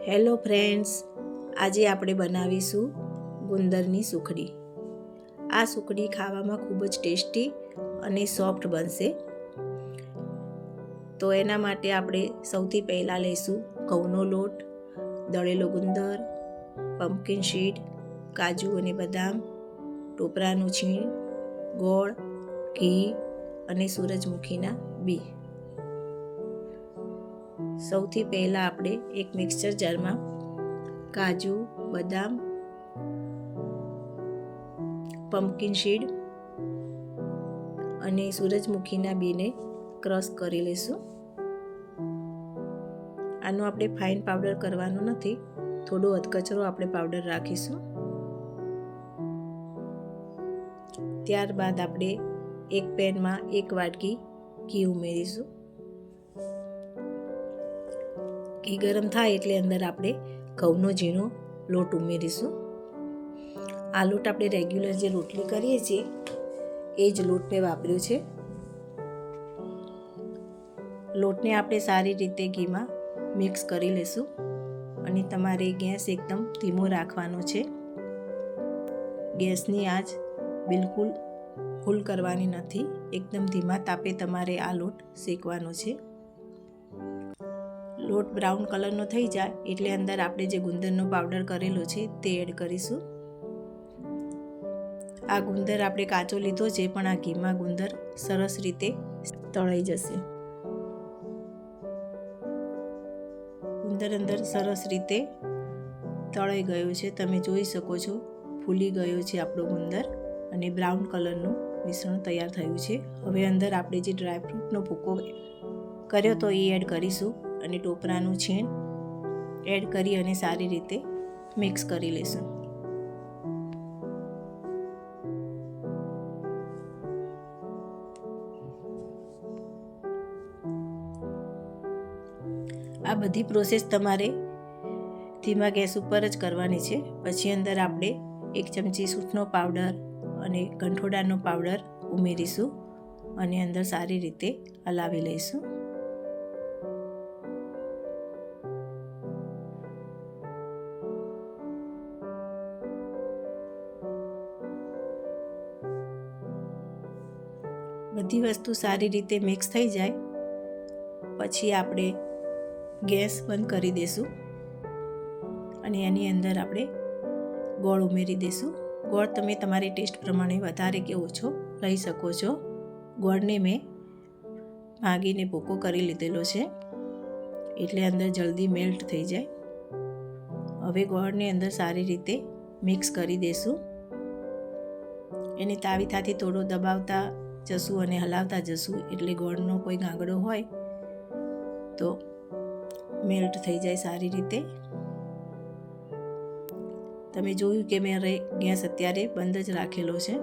Hello friends, આજે આપણે બનાવીશું ગુંદરની સુખડી. આ સુખડી ખાવામાં ખૂબ જ ટેસ્ટી અને સોફ્ટ બનશે. તો એના માટે આપણે સૌથી પહેલાં લઈશું ઘઉંનો લોટ, દળેલો ગુંદર, પમ્પકિન સીડ, કાજુ અને બદામ, ટોપરાનું છીણ, ગોળ, ઘી અને સૂરજમુખીના બી. સૌથી પહેલાં આપણે એક મિક્સર જારમાં કાજુ, બદામ, પમ્પકિન સીડ અને સૂરજમુખીના બીને ક્રશ કરી લઈશું. આનો આપણે ફાઇન પાવડર કરવાનો નથી, થોડો અધકચરો આપણે પાવડર રાખીશું. ત્યારબાદ આપણે એક પેનમાં 1 વાટકી ઘી ઉમેરીશું. ઘી ગરમ થાય એટલે અંદર આપણે ઘઉંનો ઝીણો લોટ ઉમેરીશું. આ લોટ આપણે રેગ્યુલર જે રોટલી કરીએ છીએ એ જ લોટ મેં વાપર્યો છે. લોટને આપણે સારી રીતે ઘીમાં મિક્સ કરી લઈશું અને તમારે ગેસ એકદમ ધીમો રાખવાનો છે. ગેસની આંચ બિલકુલ ફૂલ કરવાની નથી, એકદમ ધીમા તાપે તમારે આ લોટ શેકવાનો છે. લોટ બ્રાઉન કલરનો થઈ જાય એટલે અંદર આપણે જે ગુંદરનો પાવડર કરેલો છે તે એડ કરીશું. આ ગુંદર આપણે કાચો લીધો છે, પણ આ ઘીમાં ગુંદર સરસ રીતે તળાઈ જશે. ગુંદર અંદર સરસ રીતે તળાઈ ગયો છે, તમે જોઈ શકો છો. ફૂલી ગયો છે આપણો ગુંદર અને બ્રાઉન કલરનું મિશ્રણ તૈયાર થયું છે. હવે અંદર આપણે જે ડ્રાયફ્રૂટનો ભૂકો કર્યો તો એ એડ કરીશું અને ટોપરાનું છીણ એડ કરી અને સારી રીતે મિક્સ કરી લઈશું. આ બધી પ્રોસેસ તમારે ધીમા ગેસ ઉપર જ કરવાની છે. પછી અંદર આપણે 1 ચમચી સૂંઠનો પાવડર અને ગંઠોડાનો પાવડર ઉમેરીશું અને અંદર સારી રીતે હલાવી લઈશું. બધી વસ્તુ સારી રીતે મિક્સ થઈ જાય પછી આપણે ગેસ બંધ કરી દઈશું અને એની અંદર આપણે ગોળ ઉમેરી દઈશું. ગોળ તમે તમારી ટેસ્ટ પ્રમાણે વધારે કે ઓછો લઈ શકો છો. ગોળને મેં ભાંગીને ભૂકો કરી લીધેલો છે એટલે અંદર જલ્દી મેલ્ટ થઈ જાય. હવે ગોળને અંદર સારી રીતે મિક્સ કરી દઈશું. એને તાવીથાથી થોડો દબાવતા જશું અને હલાવતા જશું એટલે ગોળનો કોઈ ગાંગડો હોય તો મેલ્ટ થઈ જાય સારી રીતે. તમે જોયું કે મેં ગેસ અત્યારે બંધ જ રાખેલો છે.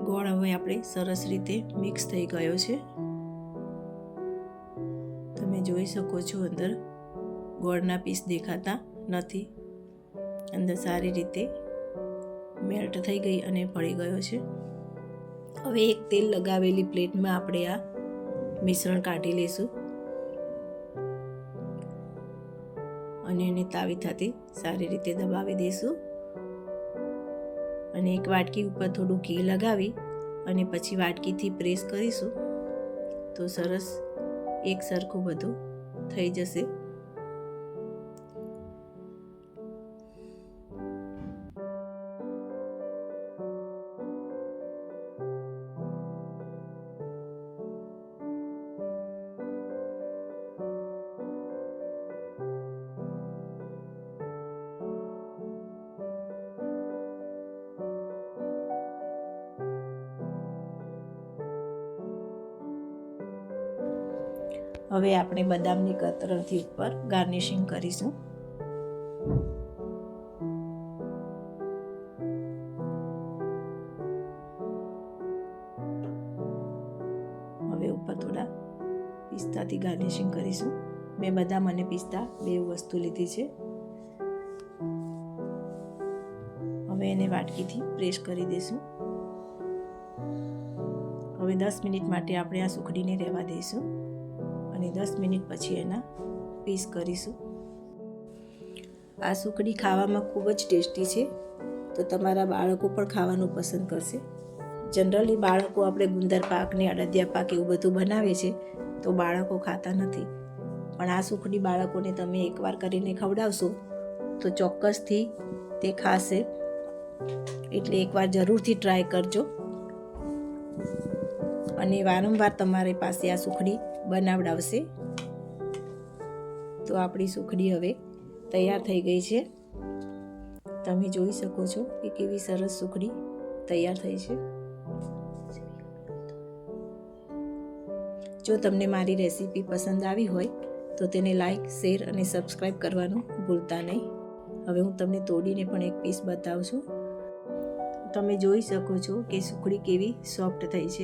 ગોળ હવે આપણે સરસ રીતે મિક્સ થઈ ગયો છે. તમે જોઈ શકો છો અંદર ગોળના પીસ દેખાતા નથી. અંદર સારી રીતે મેલ્ટ થઈ ગઈ અને ભળી ગયો છે. હવે એક તેલ લગાવેલી પ્લેટમાં આપણે આ મિશ્રણ કાઢી લઈશું અને એને તાવીથાથી સારી રીતે દબાવી દઈશું અને એક વાટકી ઉપર થોડું ઘી લગાવી અને પછી વાટકીથી પ્રેસ કરીશું તો સરસ એક સરખું બધું થઈ જશે. હવે આપણે બદામની કતરણથી ઉપર ગાર્નિશિંગ કરીશું. ઉપર થોડા પિસ્તાથી ગાર્નિશિંગ કરીશું. મેં બદામ અને પિસ્તા બે વસ્તુ લીધી છે. હવે એને વાટકીથી પ્રેસ કરી દઈશું. હવે 10 મિનિટ માટે આપણે આ સુખડીને રહેવા દઈશું અને 10 મિનિટ પછી એના પીસ કરીશું. આ સુખડી ખાવામાં ખૂબ જ ટેસ્ટી છે, તો તમારા બાળકો પણ ખાવાનું પસંદ કરશે. જનરલી બાળકો આપણે ગુંદર પાક ને અડદિયા પાક એવું બધું બનાવે છે તો બાળકો ખાતા નથી, પણ આ સુખડી બાળકોને તમે એકવાર કરીને ખવડાવશો તો ચોક્કસથી તે ખાશે. એટલે એકવાર જરૂરથી ટ્રાય કરજો અને વારંવાર તમારી પાસે આ સુખડી બનાવડાવશે. તો આપણી સુખડી હવે તૈયાર થઈ ગઈ છે. તમે જોઈ શકો છો કે કેવી સરસ સુખડી તૈયાર થઈ છે. જો તમને મારી રેસીપી પસંદ આવી હોય તો તેને લાઈક, શેર અને સબસ્ક્રાઈબ કરવાનું ભૂલતા નહીં. હવે હું તમને તોડીને પણ એક પીસ બતાવું છું. તમે જોઈ શકો છો કે સુખડી કેવી સોફ્ટ થઈ છે.